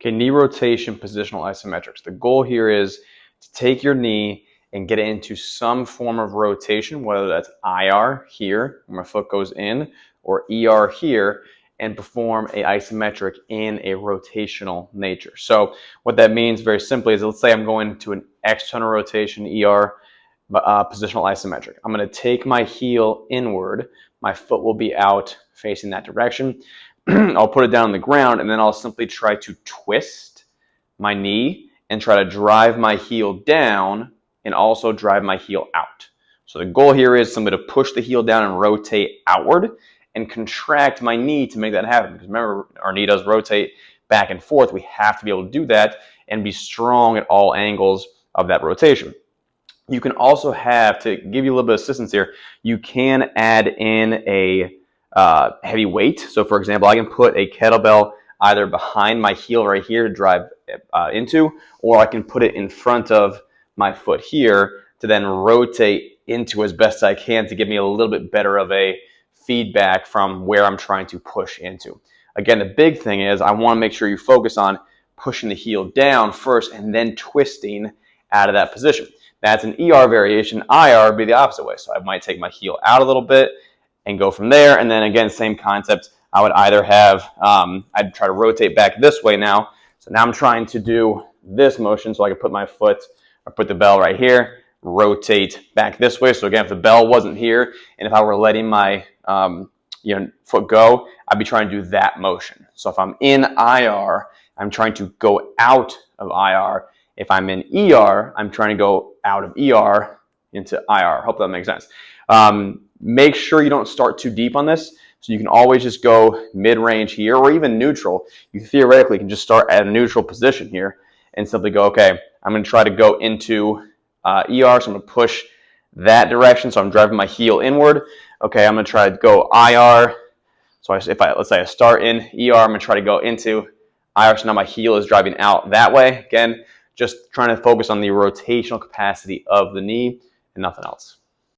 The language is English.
Okay, knee rotation, positional isometrics. The goal here is to take your knee and get it into some form of rotation, whether that's IR here, where my foot goes in, or ER here, and perform a isometric in a rotational nature. So what that means very simply is, let's say I'm going to an external rotation, ER, positional isometric. I'm going to take my heel inward. My foot will be out facing that direction. I'll put it down on the ground, and then I'll simply try to twist my knee and try to drive my heel down and also drive my heel out. So the goal here is simply to push the heel down and rotate outward and contract my knee to make that happen. Because remember, our knee does rotate back and forth. We have to be able to do that and be strong at all angles of that rotation. You can also have, to give you a little bit of assistance here, you can add in a heavy weight. So for example, I can put a kettlebell either behind my heel right here to drive into, or I can put it in front of my foot here to then rotate into as best I can to give me a little bit better of a feedback from where I'm trying to push into. Again, the big thing is I want to make sure you focus on pushing the heel down first and then twisting out of that position. That's an ER variation. IR would be the opposite way. So I might take my heel out a little bit and go from there. And then again, same concept. I would either have, I'd try to rotate back this way now. So now I'm trying to do this motion. So I could put my foot, or put the bell right here, rotate back this way. So again, if the bell wasn't here, and if I were letting my foot go, I'd be trying to do that motion. So if I'm in IR, I'm trying to go out of IR. If I'm in ER, I'm trying to go out of ER into IR. Hope that makes sense. Make sure you don't start too deep on this. So you can always just go mid-range here, or even neutral. You theoretically can just start at a neutral position here and simply go, okay, I'm going to try to go into ER, so I'm going to push that direction. So I'm driving my heel inward. Okay, I'm going to try to go IR. So let's say I start in ER, I'm going to try to go into IR. So now my heel is driving out that way. Again, just trying to focus on the rotational capacity of the knee and nothing else.